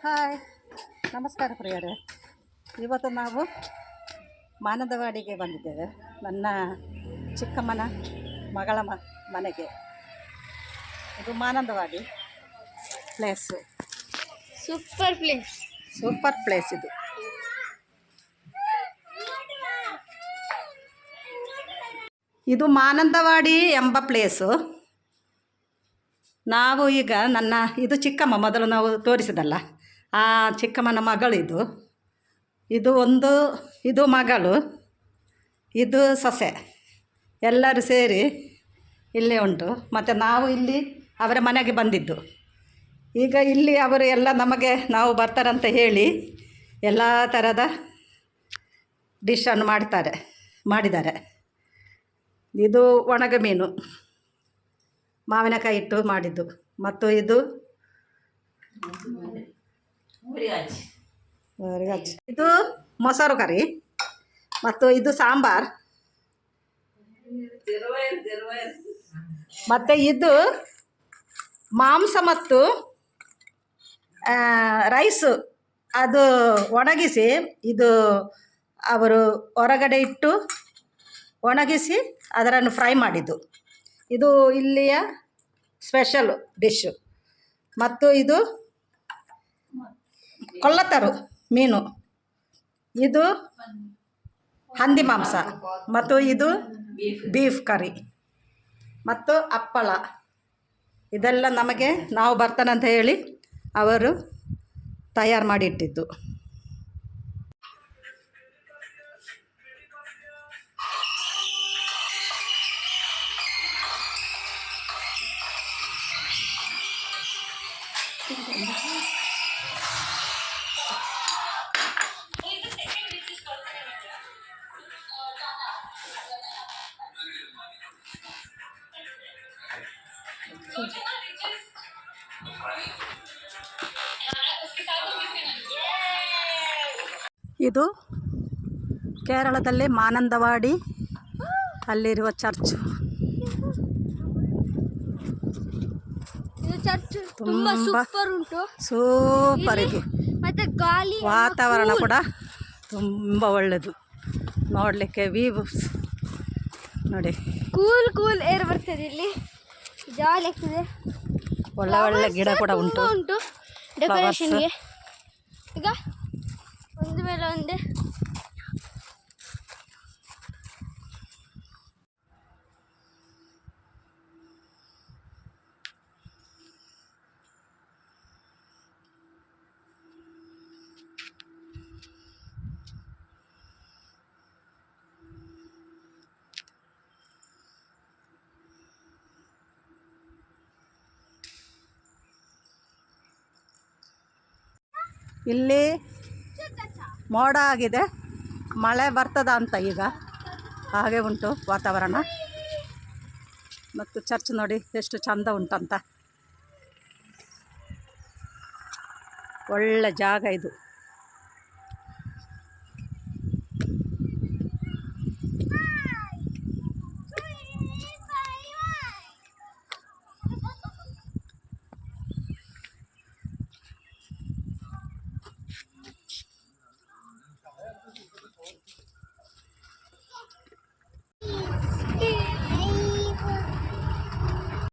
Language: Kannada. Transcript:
ಹಾಯ್, ನಮಸ್ಕಾರ ಪ್ರಿಯರೇ. ಇವತ್ತು ನಾವು ಮಾನಂದವಾಡಿಗೆ ಬಂದಿದ್ದೇವೆ, ನನ್ನ ಚಿಕ್ಕಮ್ಮನ ಮಗಳ ಮನೆಗೆ. ಇದು ಮಾನಂದವಾಡಿ ಪ್ಲೇಸು, ಸೂಪರ್ ಪ್ಲೇಸ್ ಇದು. ಇದು ಮಾನಂದವಾಡಿ ಎಂಬ ಪ್ಲೇಸು. ನಾವು ಈಗ ಇದು ಚಿಕ್ಕಮ್ಮ ಮೊದಲು ನಾವು ತೋರಿಸಿದಲ್ಲ, ಆ ಚಿಕ್ಕಮ್ಮನ ಮಗಳಿದು. ಇದು ಮಗಳು, ಇದು ಸೊಸೆ, ಎಲ್ಲರೂ ಸೇರಿ ಇಲ್ಲೇ ಉಂಟು. ಮತ್ತು ನಾವು ಇಲ್ಲಿ ಅವರ ಮನೆಗೆ ಬಂದಿದ್ದು. ಈಗ ಇಲ್ಲಿ ಅವರು ಎಲ್ಲ ನಮಗೆ ನಾವು ಬರ್ತಾರಂತ ಹೇಳಿ ಎಲ್ಲ ಥರದ ಡಿಶನ್ನು ಮಾಡಿದ್ದಾರೆ. ಇದು ಒಣಗ ಮೀನು, ಮಾವಿನಕಾಯಿ ಇಟ್ಟು ಮಾಡಿದ್ದು. ಮತ್ತು ಇದು ಇದು ಮೊಸರು ಕರಿ. ಮತ್ತು ಇದು ಸಾಂಬಾರ್. ಮತ್ತು ಇದು ಮಾಂಸ ಮತ್ತು ರೈಸು, ಅದು ಒಣಗಿಸಿ ಇದು ಅವರು ಹೊರಗಡೆ ಇಟ್ಟು ಒಣಗಿಸಿ ಅದನ್ನು ಫ್ರೈ ಮಾಡಿದ್ದು. ಇದು ಇಲ್ಲಿಯ ಸ್ಪೆಷಲ್ ಡಿಶ್ಶು. ಮತ್ತು ಇದು ಕೊಲ್ಲತ್ತರು ಮೀನು, ಇದು ಹಂದಿ ಮಾಂಸ, ಮತ್ತು ಇದು ಬೀಫ್ ಕರಿ ಮತ್ತು ಹಪ್ಪಳ. ಇದೆಲ್ಲ ನಮಗೆ ನಾವು ಬರ್ತಾನಂತ ಹೇಳಿ ಅವರು ತಯಾರು ಮಾಡಿ ಇಟ್ಟಿದ್ದು. ಇದು ಕೇರಳದಲ್ಲಿ ಮಾನಂದವಾಡಿ ಅಲ್ಲಿರುವ ಚರ್ಚ್. ತುಂಬ ಸೂಪರ್ ಇದು. ವಾತಾವರಣ ಕೂಡ ತುಂಬ ಒಳ್ಳೆಯದು ನೋಡಲಿಕ್ಕೆ. ವ್ಯೂಸ್ ನೋಡಿ, ಕೂಲ್ ಏರ್ ಬರ್ತದೆ ಇಲ್ಲಿ, ಜಾಲಿ ಆಗ್ತದೆ. ಒಳ್ಳೆ ಗಿಡ ಕೂಡ ಉಂಟು ಡೆಕೋರೇಷನ್ಗೆ. ಈಗ ಒಂದು ಮೇಲೆ ಒಂದೇ ಇಲ್ಲಿ ಮೋಡ ಆಗಿದೆ, ಮಳೆ ಬರ್ತದ ಅಂತ ಈಗ ಹಾಗೆ ಉಂಟು ವಾತಾವರಣ. ಮತ್ತು ಚರ್ಚ್ ನೋಡಿ ಎಷ್ಟು ಚಂದ ಉಂಟಂತ. ಒಳ್ಳೆ ಜಾಗ ಇದು.